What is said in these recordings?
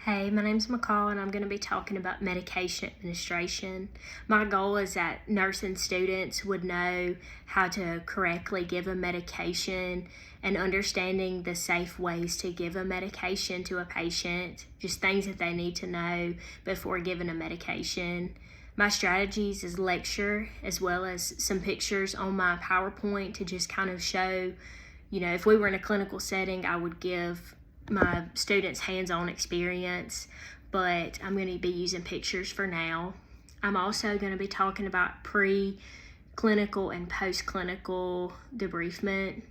Hey, my name's McCall, and I'm going to be talking about medication administration. My goal is that nursing students would know how to correctly give a medication and understanding the safe ways to give a medication to a patient, just things that they need to know before giving a medication. My strategies is lecture as well as some pictures on my PowerPoint to just kind of show, if we were in a clinical setting, I would give my students hands-on experience, but I'm going to be using pictures for now. I'm also going to be talking about pre-clinical and post-clinical debriefment,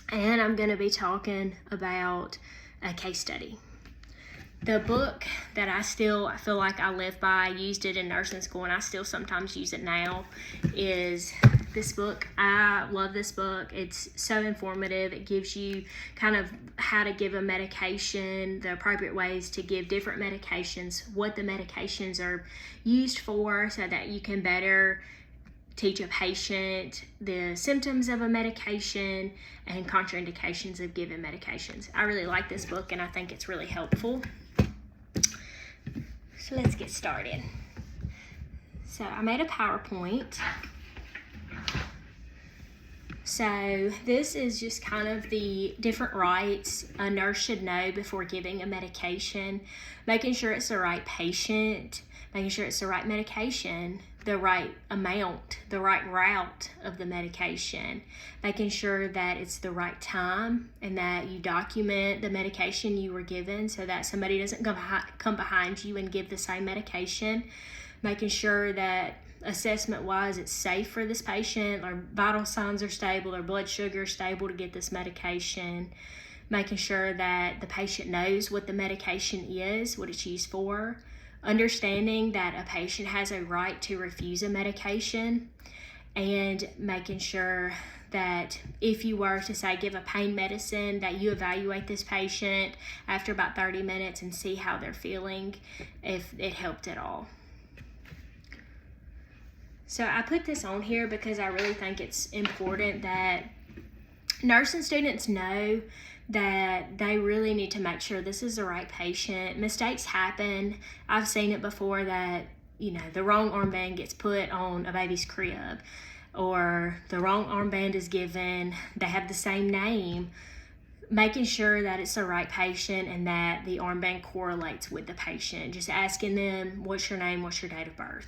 and I'm going to be talking about a case study. The book that I feel like I live by, I used it in nursing school and I still sometimes use it now, is this book. I love this book. It's so informative. It gives you kind of how to give a medication, the appropriate ways to give different medications, what the medications are used for so that you can better teach a patient the symptoms of a medication and contraindications of giving medications. I really like this book and I think it's really helpful. So let's get started. So I made a PowerPoint. So this is just kind of the different rights a nurse should know before giving a medication, making sure it's the right patient, making sure it's the right medication, the right amount, the right route of the medication, making sure that it's the right time and that you document the medication you were given so that somebody doesn't come behind you and give the same medication, making sure that assessment-wise it's safe for this patient, their vital signs are stable, their blood sugar is stable to get this medication, making sure that the patient knows what the medication is, what it's used for, understanding that a patient has a right to refuse a medication, and making sure that if you were to say give a pain medicine, that you evaluate this patient after about 30 minutes and see how they're feeling, if it helped at all. So I put this on here because I really think it's important that nursing students know that they really need to make sure this is the right patient. Mistakes happen. I've seen it before that, the wrong armband gets put on a baby's crib, or the wrong armband is given, they have the same name. Making sure that it's the right patient and that the armband correlates with the patient. Just asking them, what's your name, what's your date of birth?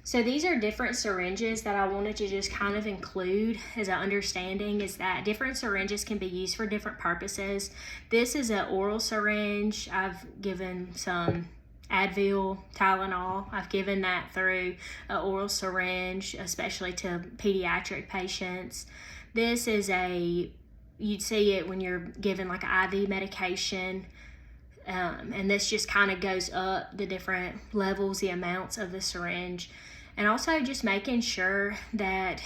So these are different syringes that I wanted to just kind of include as an understanding, is that different syringes can be used for different purposes. This is an oral syringe. I've given some Advil, Tylenol. I've given that through an oral syringe, especially to pediatric patients. This is you'd see it when you're given like an IV medication. And this just kind of goes up the different levels, the amounts of the syringe. And also just making sure that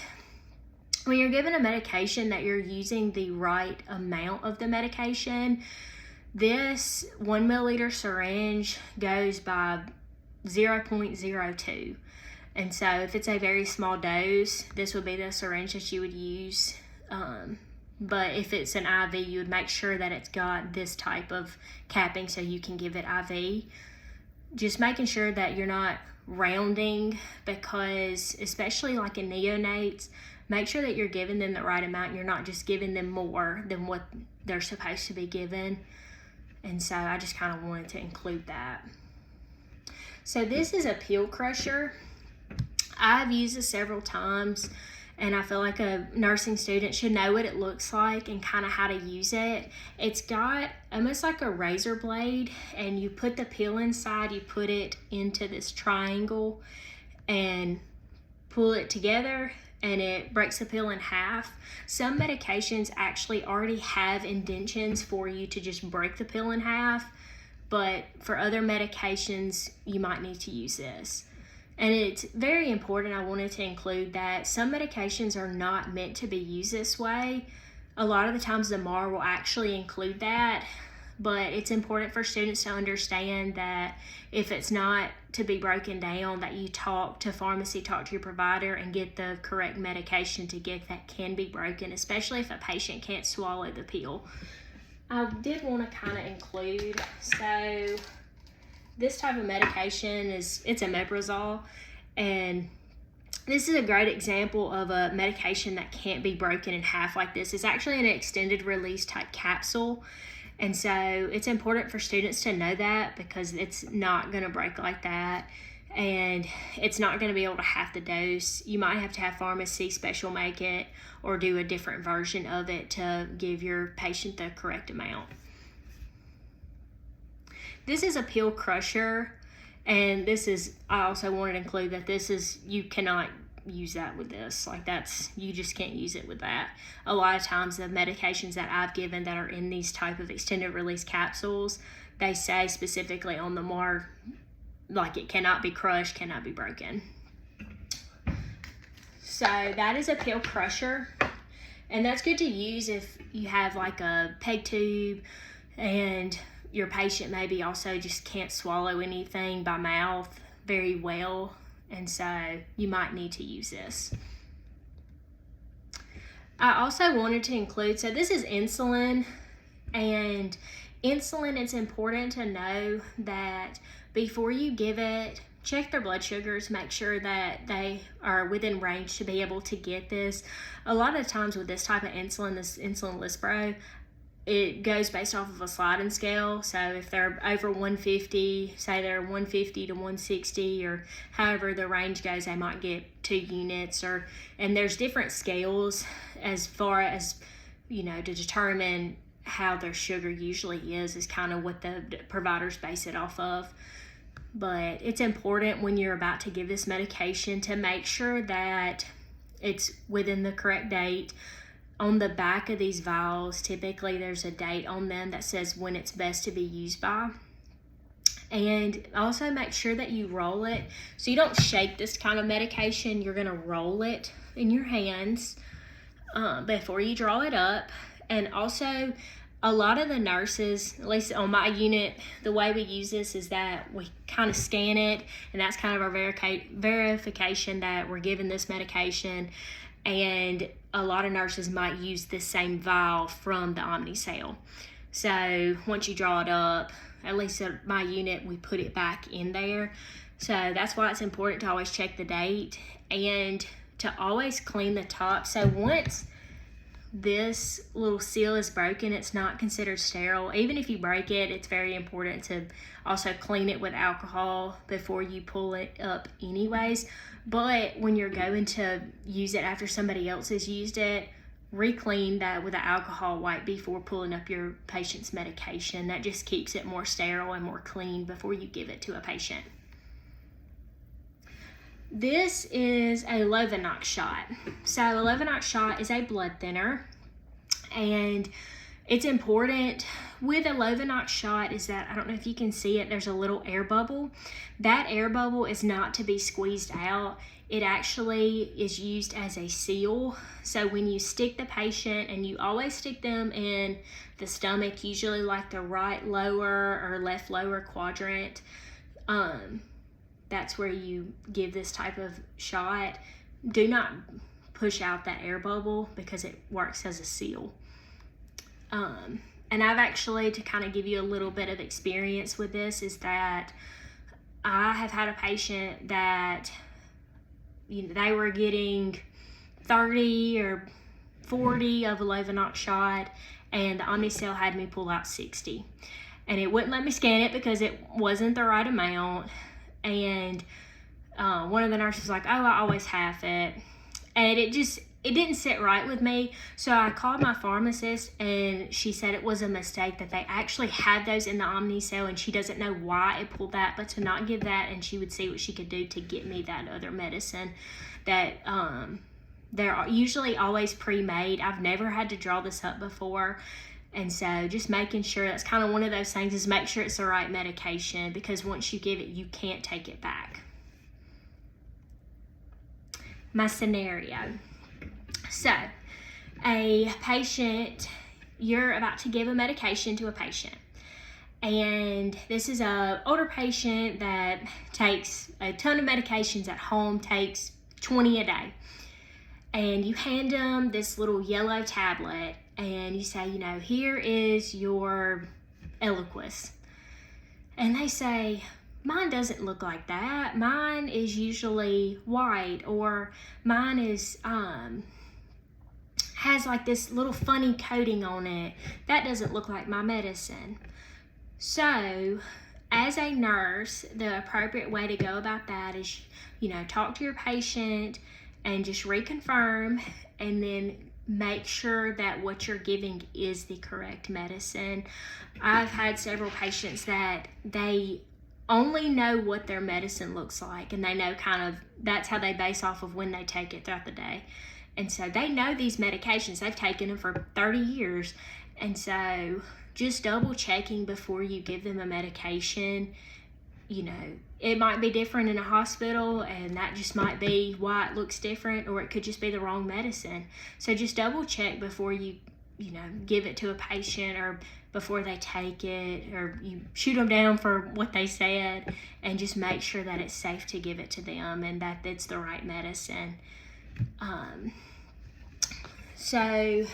when you're given a medication that you're using the right amount of the medication. This 1 milliliter syringe goes by 0.02. And so if it's a very small dose, this would be the syringe that you would use. But if it's an IV, you would make sure that it's got this type of capping so you can give it IV. Just making sure that you're not rounding, because especially like in neonates, make sure that you're giving them the right amount. You're not just giving them more than what they're supposed to be given. And so I just kind of wanted to include that. So this is a pill crusher. I've used this several times, and I feel like a nursing student should know what it looks like and kind of how to use it. It's got almost like a razor blade, and you put the pill inside, you put it into this triangle and pull it together, and it breaks the pill in half. Some medications actually already have indentions for you to just break the pill in half, but for other medications, you might need to use this. And it's very important, I wanted to include that some medications are not meant to be used this way. A lot of the times the MAR will actually include that, but it's important for students to understand that if it's not to be broken down, that you talk to pharmacy, talk to your provider, and get the correct medication to give that can be broken, especially if a patient can't swallow the pill. I did want to kind of include, so this type of medication it's omeprazole, and this is a great example of a medication that can't be broken in half like this. It's actually an extended release type capsule. And so it's important for students to know that, because it's not going to break like that. And it's not going to be able to half the dose. You might have to have pharmacy special make it or do a different version of it to give your patient the correct amount. This is a pill crusher, and this is, I also wanted to include that this is, you cannot use that with this. Like, that's, you just can't use it with that. A lot of times the medications that I've given that are in these type of extended release capsules, they say specifically on the mark, like, it cannot be crushed, cannot be broken. So that is a pill crusher, and that's good to use if you have like a peg tube and your patient maybe also just can't swallow anything by mouth very well, and so you might need to use this. I also wanted to include, so this is insulin, and insulin, it's important to know that before you give it, check their blood sugars, make sure that they are within range to be able to get this. A lot of times with this type of insulin, this insulin Lispro, it goes based off of a sliding scale. So if they're over 150, say they're 150 to 160, or however the range goes, they might get 2 units, and there's different scales as far as, you know, to determine how their sugar usually is kind of what the providers base it off of. But it's important when you're about to give this medication to make sure that it's within the correct date. On the back of these vials, typically there's a date on them that says when it's best to be used by. And also make sure that you roll it. So you don't shake this kind of medication. You're going to roll it in your hands before you draw it up. And also, a lot of the nurses, at least on my unit, the way we use this is that we kind of scan it, and that's kind of our verification that we're giving this medication. And a lot of nurses might use this same vial from the Omnicell. So once you draw it up, at least at my unit, we put it back in there. So that's why it's important to always check the date and to always clean the top. So once this little seal is broken, it's not considered sterile. Even if you break it, it's very important to also clean it with alcohol before you pull it up anyways. But when you're going to use it after somebody else has used it, re-clean that with an alcohol wipe before pulling up your patient's medication. That just keeps it more sterile and more clean before you give it to a patient. This is a Lovenox shot. So a Lovenox shot is a blood thinner, and it's important with a Lovenox shot is that, I don't know if you can see it, there's a little air bubble. That air bubble is not to be squeezed out. It actually is used as a seal. So when you stick the patient, and you always stick them in the stomach, usually like the right lower or left lower quadrant, that's where you give this type of shot. Do not push out that air bubble because it works as a seal. And I've actually, to kind of give you a little bit of experience with this, is that I have had a patient that, you know, they were getting 30 or 40 of a Lovenox shot, and the Omnicell had me pull out 60. And it wouldn't let me scan it because it wasn't the right amount. And one of the nurses was like, oh, I always half it. And it didn't sit right with me. So I called my pharmacist, and she said it was a mistake, that they actually had those in the Omnicell, and she doesn't know why it pulled that, but to not give that, and she would see what she could do to get me that other medicine that they're usually always pre-made. I've never had to draw this up before. And so just making sure, that's kind of one of those things, is make sure it's the right medication, because once you give it, you can't take it back. My scenario. So, a patient, you're about to give a medication to a patient. And this is an older patient that takes a ton of medications at home, takes 20 a day. And you hand them this little yellow tablet, and you say, here is your Eliquis. And they say, mine doesn't look like that. Mine is usually white, or mine is has like this little funny coating on it. That doesn't look like my medicine. So, as a nurse, the appropriate way to go about that is, talk to your patient and just reconfirm, and then make sure that what you're giving is the correct medicine. I've had several patients that they only know what their medicine looks like, and they know that's how they base off of when they take it throughout the day. And so they know these medications. They've taken them for 30 years. And so just double checking before you give them a medication. It might be different in a hospital, and that just might be why it looks different, or it could just be the wrong medicine. So just double check before you give it to a patient, or before they take it, or you shoot them down for what they said, and just make sure that it's safe to give it to them and that it's the right medicine. So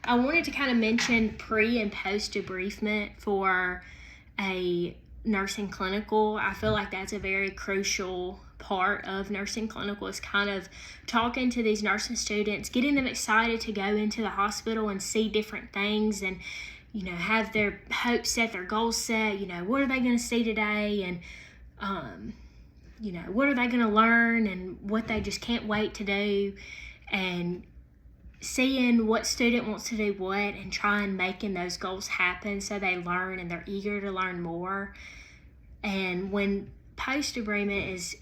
I wanted to kind of mention pre and post debriefment for a nursing clinical. I feel like that's a very crucial part of nursing clinical, is kind of talking to these nursing students, getting them excited to go into the hospital and see different things, and have their hopes set, their goals set. What are they going to see today, and what are they going to learn, and what they just can't wait to do, and seeing what student wants to do what, and trying making those goals happen so they learn and they're eager to learn more. And when post-debriefment is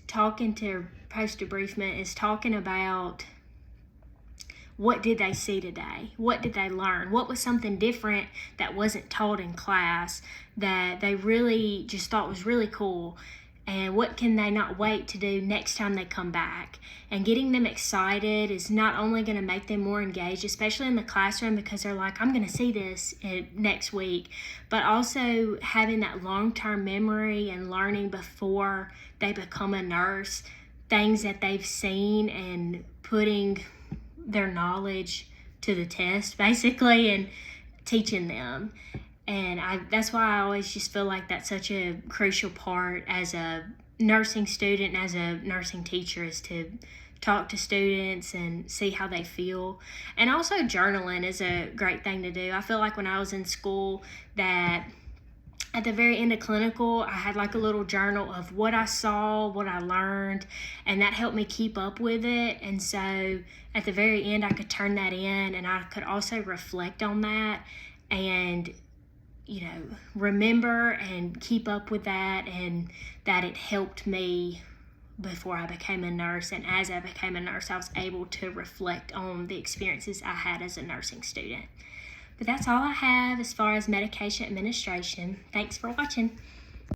talking about what did they see today? What did they learn? What was something different that wasn't taught in class that they really just thought was really cool? And what can they not wait to do next time they come back? And getting them excited is not only going to make them more engaged, especially in the classroom, because they're like, I'm going to see this next week, but also having that long-term memory and learning before they become a nurse, things that they've seen, and putting their knowledge to the test, basically, and teaching them. And that's why I always just feel like that's such a crucial part as a nursing student and as a nursing teacher, is to talk to students and see how they feel. And also journaling is a great thing to do. I feel like when I was in school, that at the very end of clinical, I had like a little journal of what I saw, what I learned, and that helped me keep up with it. And so at the very end, I could turn that in, and I could also reflect on that and remember and keep up with that, and that it helped me before I became a nurse. And as I became a nurse, I was able to reflect on the experiences I had as a nursing student. But that's all I have as far as medication administration. Thanks for watching.